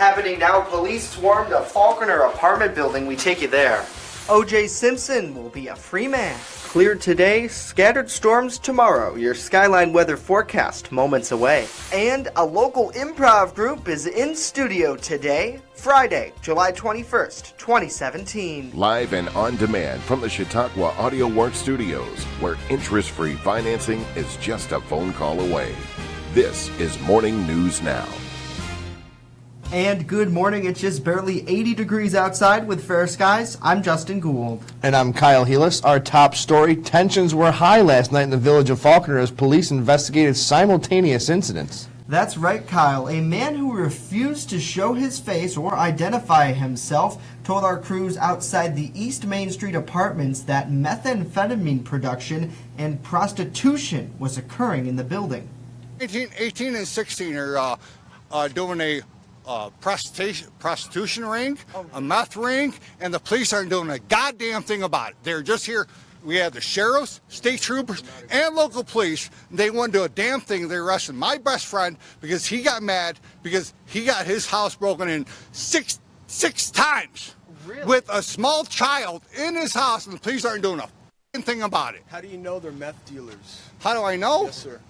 Happening now, police swarmed a Falconer apartment building. We take you there. O.J. Simpson will be a free man. Cleared today, scattered storms tomorrow. Your Skyline weather forecast moments away. And a local improv group is in studio today, Friday, July 21st, 2017. Live and on demand from the Chautauqua Audio Works Studios, where interest-free financing is just a phone call away. This is Morning News Now. And good morning. It's just barely 80 degrees outside with fair skies. I'm Justin Gould. And I'm Kyle Healis. Our top story, tensions were high last night in the village of Falconer as police investigated simultaneous incidents. That's right, Kyle. A man who refused to show his face or identify himself told our crews outside the East Main Street apartments that methamphetamine production and prostitution was occurring in the building. 18 and 16 are doing a prostitution ring, a meth ring, and the police aren't doing a goddamn thing about it. They're just here. We have the sheriffs, state troopers, and local police. They wouldn't do a damn thing. They arrested my best friend because he got mad because he got his house broken in six times. Really? With a small child in his house, and the police aren't doing a f***ing thing about it. How do you know they're meth dealers? How do I know? Yes, sir.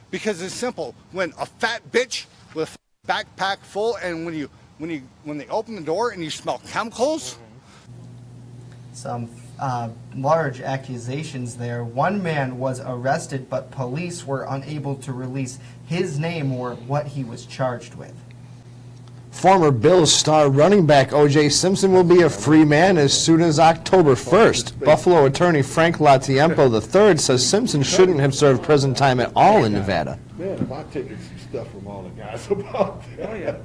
Because it's simple. When a fat bitch with a backpack full, and when they open the door and you smell chemicals. Some large accusations there. One man was arrested, but police were unable to release his name or what he was charged with. Former Bills star running back O.J. Simpson will be a free man as soon as October 1st. Buffalo attorney Frank Latiempo III says Simpson shouldn't have served prison time at all in Nevada. Man, if I take some stuff from all the guys about that,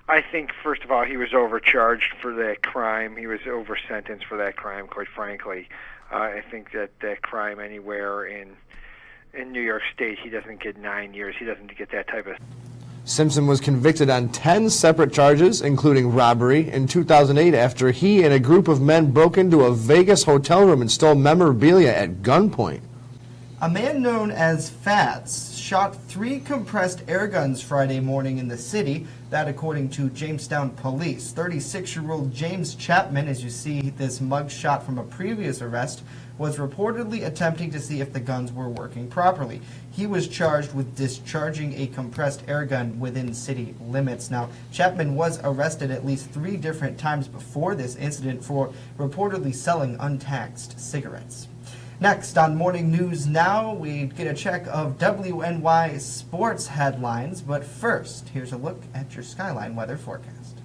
I think, first of all, he was overcharged for that crime. He was over-sentenced for that crime, quite frankly. I think that crime anywhere in New York State, he doesn't get 9 years. He doesn't get that type of... Simpson was convicted on 10 separate charges, including robbery, in 2008 after he and a group of men broke into a Vegas hotel room and stole memorabilia at gunpoint. A man known as Fats shot 3 compressed air guns Friday morning in the city. That according to Jamestown police. 36-year-old James Chapman, as you see this mug shot from a previous arrest, was reportedly attempting to see if the guns were working properly. He was charged with discharging a compressed air gun within city limits. Now, Chapman was arrested at least 3 different times before this incident for reportedly selling untaxed cigarettes. Next on Morning News Now, we get a check of WNY sports headlines, but first, here's a look at your Skyline weather forecast.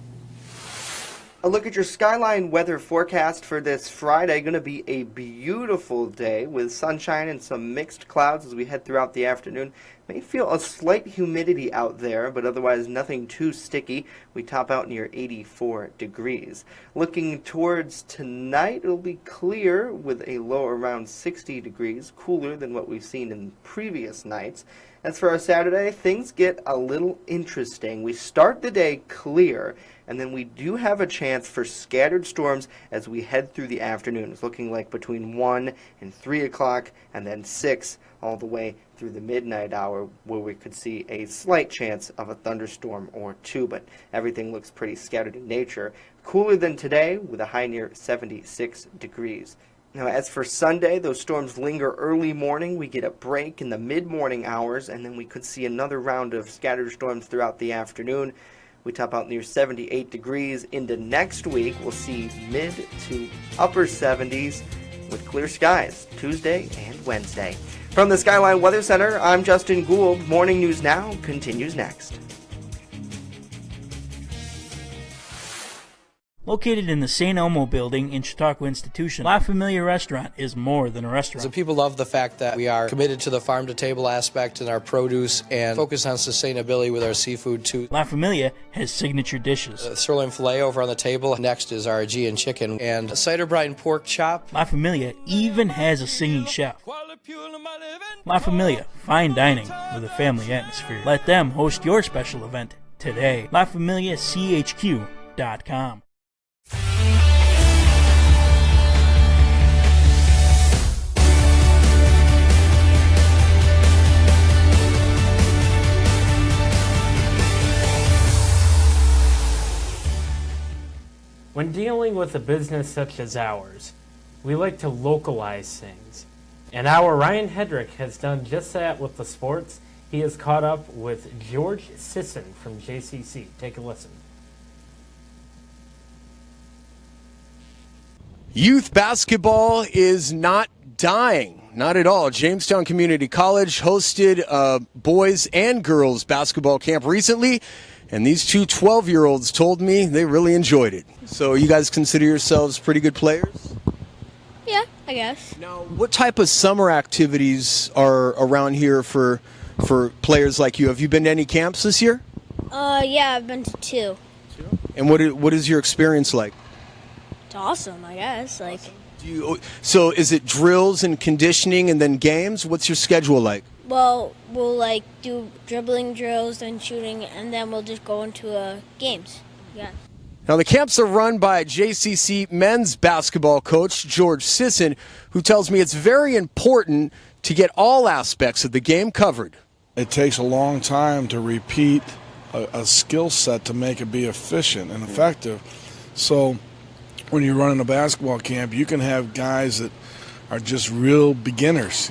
A look at your Skyline weather forecast for this Friday. Going to be a beautiful day with sunshine and some mixed clouds as we head throughout the afternoon. May feel a slight humidity out there, but otherwise nothing too sticky. We top out near 84 degrees. Looking towards tonight, it'll be clear with a low around 60 degrees, cooler than what we've seen in previous nights. As for our Saturday, things get a little interesting. We start the day clear, and then we do have a chance for scattered storms as we head through the afternoon. It's looking like between 1 and 3 o'clock, and then 6 all the way through the midnight hour, where we could see a slight chance of a thunderstorm or 2, but everything looks pretty scattered in nature. Cooler than today with a high near 76 degrees. Now, as for Sunday, those storms linger early morning. We get a break in the mid-morning hours, and then we could see another round of scattered storms throughout the afternoon. We top out near 78 degrees. Into next week, we'll see mid to upper 70s with clear skies Tuesday and Wednesday. From the Skyline Weather Center, I'm Justin Gould. Morning News Now continues next. Located in the St. Elmo building in Chautauqua Institution, La Familia Restaurant is more than a restaurant. So people love the fact that we are committed to the farm-to-table aspect in our produce and focus on sustainability with our seafood too. La Familia has signature dishes. Sirloin filet over on the table. Next is our Aegean chicken and a cider brine pork chop. La Familia even has a singing chef. La Familia, fine dining with a family atmosphere. Let them host your special event today. LaFamiliaCHQ.com. When dealing with a business such as ours, we like to localize things. And our Ryan Hedrick has done just that with the sports. He has caught up with George Sisson from JCC. Take a listen. Youth basketball is not dying. Not at all. Jamestown Community College hosted a boys and girls basketball camp recently, and these two 12-year-olds told me they really enjoyed it. So you guys consider yourselves pretty good players? Yeah, I guess. Now, what type of summer activities are around here for players like you? Have you been to any camps this year? Yeah, I've been to 2. And what is your experience like? It's awesome, I guess. Like, So is it drills and conditioning and then games? What's your schedule like? well, we'll like do dribbling drills, then shooting, and then we'll just go into games. Yeah. Now, the camps are run by JCC men's basketball coach George Sisson, who tells me it's very important to get all aspects of the game covered. It takes a long time to repeat a skill set to make it be efficient and effective. So when you're running a basketball camp, you can have guys that are just real beginners,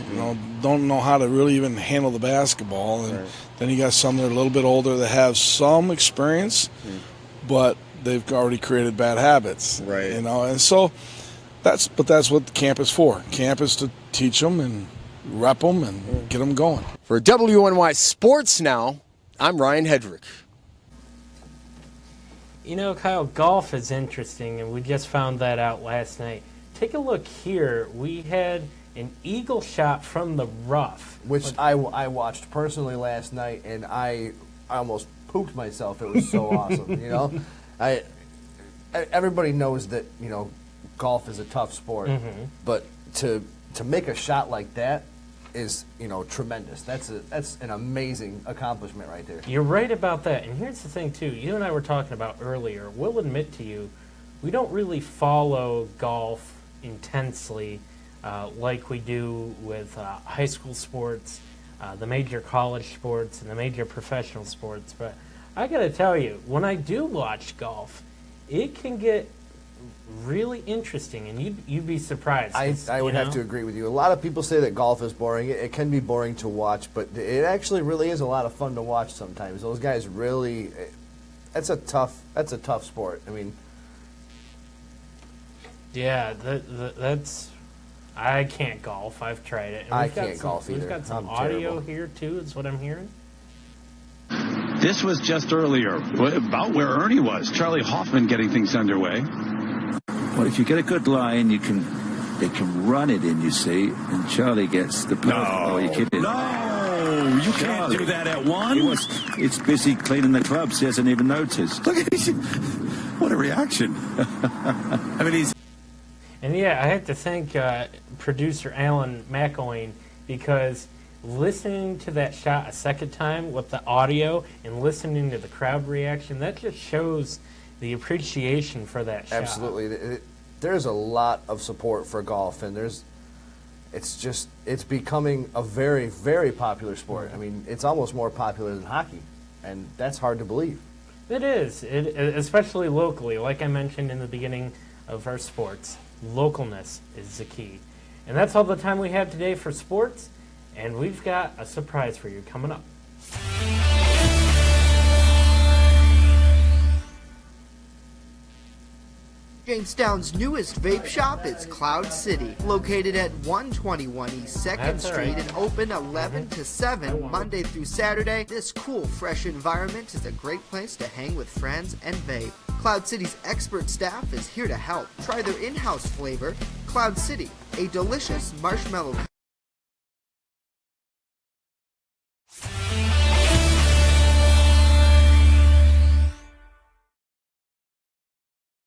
don't know how to really even handle the basketball. And then you got some that are a little bit older that have some experience, but they've already created bad habits. Right. And so that's what camp is for. Camp is to teach them and rep them and get them going. For WNY Sports Now, I'm Ryan Hedrick. You know, Kyle, golf is interesting, and we just found that out last night. Take a look here. We had an eagle shot from the rough. Which I watched personally last night, and I almost pooped myself. It was so awesome, Everybody knows that, golf is a tough sport, but to make a shot like that is, tremendous. That's an amazing accomplishment right there. You're right about that. And here's the thing, too. You and I were talking about earlier. We'll admit to you, we don't really follow golf intensely like we do with high school sports, the major college sports, and the major professional sports. But I got to tell you, when I do watch golf, it can get really interesting, and you'd be surprised. I would have to agree with you. A lot of people say that golf is boring. It can be boring to watch, but it actually really is a lot of fun to watch sometimes. Those guys really, that's a tough sport. I mean, yeah, that's. I can't golf. I've tried it. And I can't golf either. We've got some I'm audio terrible. here too. Is what I'm hearing. This was just earlier, about where Ernie was. Charlie Hoffman getting things underway. Well, if you get a good line, they can run it in, you see, and Charlie gets the perfect. Oh, you're kidding. No, you can't do that at one. It's busy cleaning the clubs. He hasn't even noticed. Look at him. What a reaction. I mean, he's... And yeah, I have to thank producer Alan McElwain, because listening to that shot a second time with the audio and listening to the crowd reaction, that just shows the appreciation for that shot. Absolutely. There's a lot of support for golf, and it's becoming a very, very popular sport. I mean, it's almost more popular than hockey, and that's hard to believe. It is, especially locally. Like I mentioned in the beginning of our sports, localness is the key. And that's all the time we have today for sports, and we've got a surprise for you coming up. Jamestown's newest vape shop is Cloud City, located at 121 East 2nd Street and open 11 to 7 Monday through Saturday. This cool, fresh environment is a great place to hang with friends and vape. Cloud City's expert staff is here to help. Try their in-house flavor, Cloud City, a delicious marshmallow.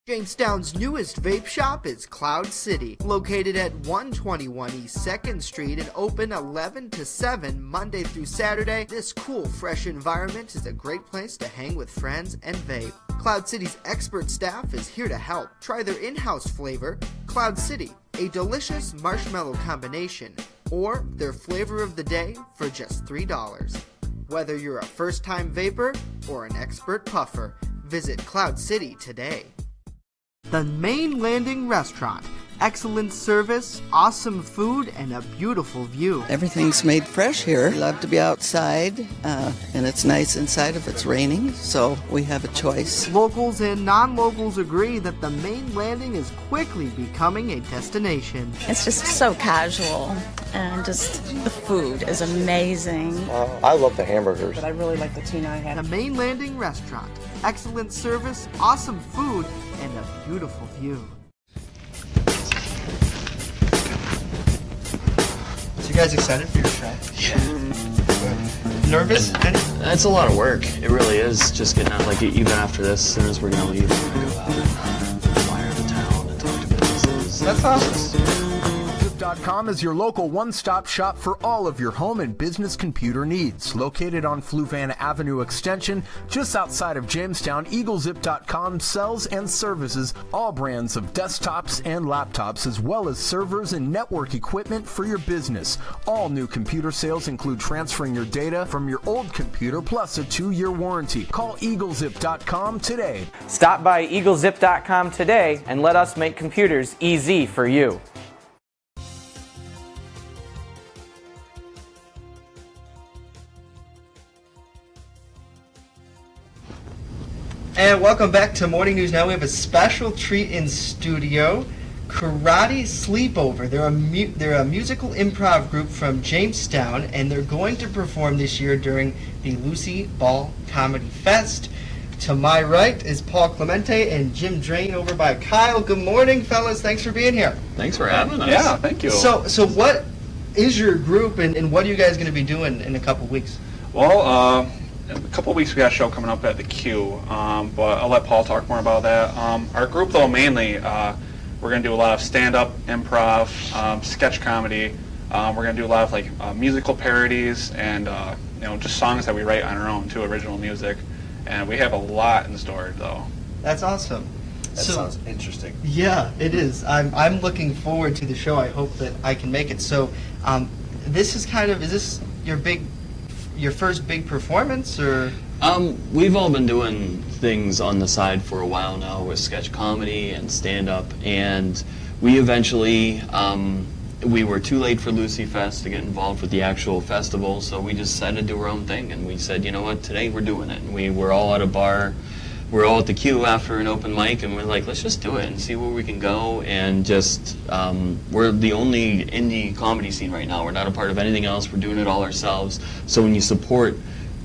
Jamestown's newest vape shop is Cloud City, located at 121 East 2nd Street and open 11 to 7 Monday through Saturday. This cool, fresh environment is a great place to hang with friends and vape. Cloud City's expert staff is here to help. Try their in-house flavor, Cloud City, a delicious marshmallow combination, or their flavor of the day for just $3. Whether you're a first-time vapor or an expert puffer, visit Cloud City today. The Main Landing Restaurant. Excellent service, awesome food, and a beautiful view. Everything's made fresh here. We love to be outside, and it's nice inside if it's raining, so we have a choice. Locals and non-locals agree that the Main Landing is quickly becoming a destination. It's just so casual, and just the food is amazing. I love the hamburgers. But I really like the tuna I had. The Main Landing Restaurant. Excellent service, awesome food, and a beautiful view. So you guys excited for your show? Yeah. Nervous? It's a lot of work. It really is. Just getting out, like, even after this, as soon as we're going to leave, we're going to go out and flyer the town and talk to businesses. That's awesome. EagleZip.com is your local one-stop shop for all of your home and business computer needs. Located on Fluvanna Avenue Extension, just outside of Jamestown, EagleZip.com sells and services all brands of desktops and laptops, as well as servers and network equipment for your business. All new computer sales include transferring your data from your old computer, plus a 2-year warranty. Call EagleZip.com today. Stop by EagleZip.com today and let us make computers easy for you. And welcome back to Morning News Now. We have a special treat in studio, Karate Sleepover. They're a musical improv group from Jamestown, and they're going to perform this year during the Lucy Ball Comedy Fest. To my right is Paul Clemente and Jim Drain over by Kyle. Good morning, fellas. Thanks for being here. Thanks for having us. Yeah, thank you. So what is your group, and what are you guys going to be doing in a couple weeks? Well, in a couple of weeks we got a show coming up at the Q, but I'll let Paul talk more about that. Our group, though, mainly, we're going to do a lot of stand-up, improv, sketch comedy. We're going to do a lot of like musical parodies and just songs that we write on our own too, original music. And we have a lot in store, though. That's awesome. That sounds interesting. Yeah, it is. I'm looking forward to the show. I hope that I can make it. So, this is is this your first big performance, or? We've all been doing things on the side for a while now with sketch comedy and stand-up, and we eventually, we were too late for Lucy Fest to get involved with the actual festival, so we just decided to do our own thing, and we said, you know what, today we're doing it. And we were all at a bar, we're all at the Q after an open mic, and we're like, let's just do it and see where we can go, and just, we're the only indie comedy scene right now. We're not a part of anything else. We're doing it all ourselves. So when you support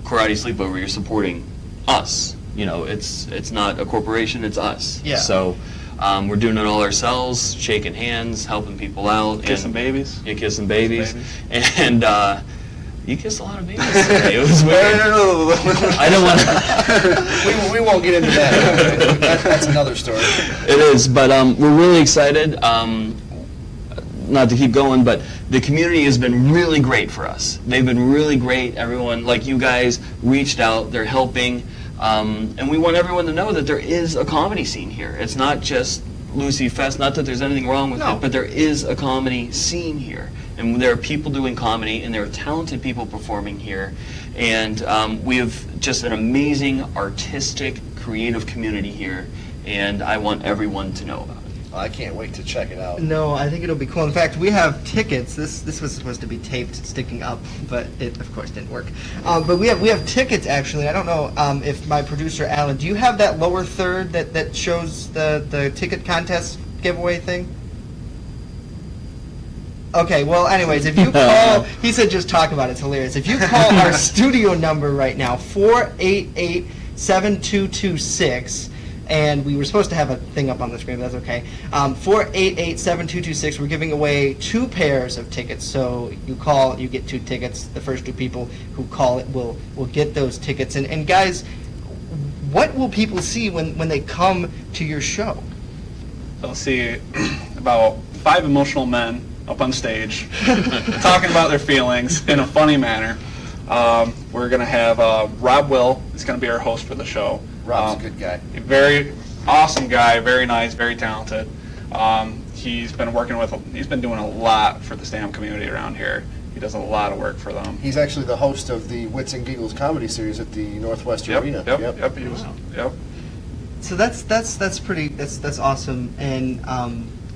Karate Sleepover, you're supporting us. You know, it's not a corporation, it's us. Yeah. So we're doing it all ourselves, shaking hands, helping people out. Kissing babies. Yeah, kissing babies. And you kissed a lot of babies today. It was weird. No. I don't want to. we won't get into that. That's another story. It is, but we're really excited. Not to keep going, but the community has been really great for us. They've been really great. Everyone, like you guys, reached out. They're helping. And we want everyone to know that there is a comedy scene here. It's not just Lucy Fest, not that there's anything wrong with it, but there is a comedy scene here. And there are people doing comedy, and there are talented people performing here. And we have just an amazing, artistic, creative community here, and I want everyone to know about it. I can't wait to check it out. No, I think it'll be cool. In fact, we have tickets. This was supposed to be taped sticking up, but it, of course, didn't work. But we have tickets, actually. I don't know if my producer, Alan, do you have that lower third that shows the ticket contest giveaway thing? Okay, well, anyways, if you call, he said just talk about it, it's hilarious. If you call our studio number right now, 488-7226, and we were supposed to have a thing up on the screen, but that's okay. 488-7226, we're giving away 2 pairs of tickets. So you call, you get 2 tickets. The first 2 people who call it will get those tickets. And guys, what will people see when they come to your show? They'll see about 5 emotional men up on stage talking about their feelings in a funny manner. We're going to have Rob Will is going to be our host for the show. Rob's a good guy. Very awesome guy, very nice, very talented. He's been doing a lot for the stand-up community around here. He does a lot of work for them. He's actually the host of the Wits and Giggles comedy series at the Northwest Arena. Yep. He was. Yep. So that's awesome, and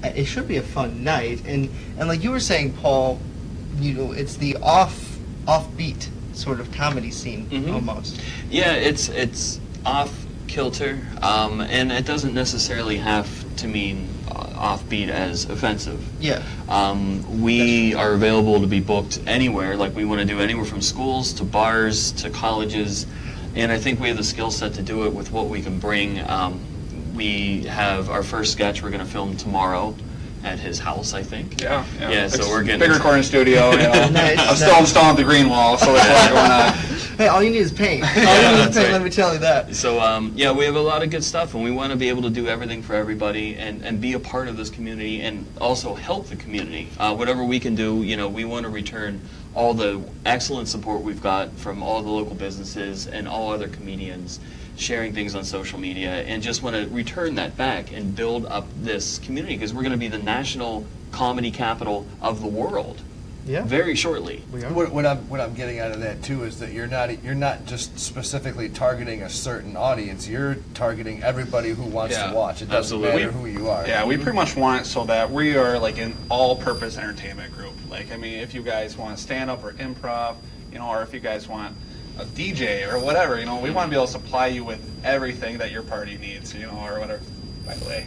it should be a fun night. And like you were saying, Paul, it's the offbeat sort of comedy scene almost. Yeah, it's off kilter, and it doesn't necessarily have to mean offbeat as offensive. Yeah. We are available to be booked anywhere. Like, we want to do anywhere from schools to bars to colleges, and I think we have the skill set to do it with what we can bring. We have our first sketch we're going to film tomorrow at his house, I think. Yeah. So we're getting big recording studio. Nice. I'm still installing the green wall, so there's a lot going on. Hey, all you need is paint. All you need is paint. Right. Let me tell you that. So we have a lot of good stuff, and we want to be able to do everything for everybody and be a part of this community and also help the community. Whatever we can do, we want to return all the excellent support we've got from all the local businesses and all other comedians sharing things on social media, and just want to return that back and build up this community, because we're going to be the national comedy capital of the world. Yeah. Very shortly. What I'm getting out of that too is that you're not just specifically targeting a certain audience. You're targeting everybody who wants to watch. It doesn't matter who you are. Yeah, we pretty much want it so that we are like an all-purpose entertainment group. Like, I mean, if you guys want stand-up or improv, or if you guys want a DJ or whatever, we want to be able to supply you with everything that your party needs, or whatever. By the way,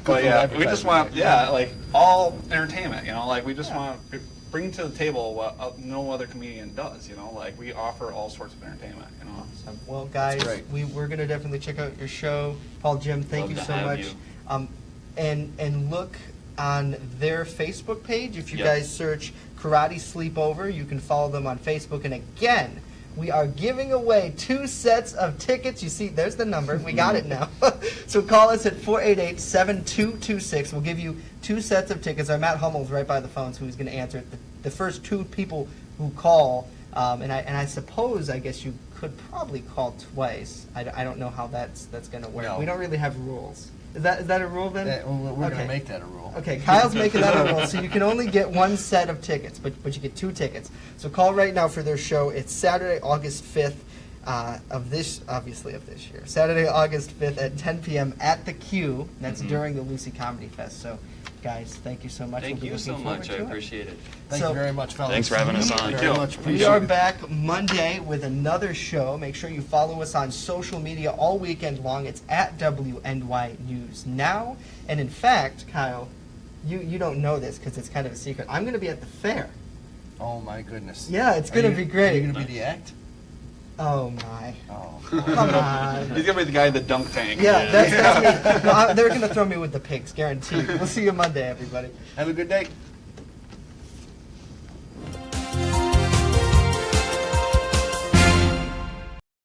But yeah, we just want, like, all entertainment, like, we just want to bring to the table what no other comedian does, like, we offer all sorts of entertainment, Awesome. Well, guys, we're going to definitely check out your show. Paul, Jim, thank you so much. And look on their Facebook page. If you guys search Karate Sleepover, you can follow them on Facebook. And again, we are giving away 2 sets of tickets. You see, there's the number. We got it now. So call us at 488-7226. We'll give you 2 sets of tickets. Our Matt Hummel's right by the phone, so he's going to answer it. The first 2 people who call, and I suppose, I guess you could probably call twice. I don't know how that's going to work. No. We don't really have rules. Is that a rule then? We're going to make that a rule. Okay, Kyle's making that a rule, so you can only get 1 set of tickets, but you get 2 tickets. So call right now for their show. It's Saturday, August 5th of this year. Saturday, August 5th at 10 p.m. at the Q. That's during the Lucy Comedy Fest. So, guys, thank you so much. Thank you so much. I appreciate it. Thank you very much, fellas. Thanks for having us on. Very much We are back Monday with another show. Make sure you follow us on social media all weekend long. It's at WNY News Now. And in fact, Kyle, you don't know this because it's kind of a secret. I'm going to be at the fair. Oh, my goodness. Yeah, it's going to be great. Are you going to be the act? Oh, my. Oh. Come on. He's going to be the guy in the dunk tank. Yeah, that's me. No, they're going to throw me with the pigs, guaranteed. We'll see you Monday, everybody. Have a good day.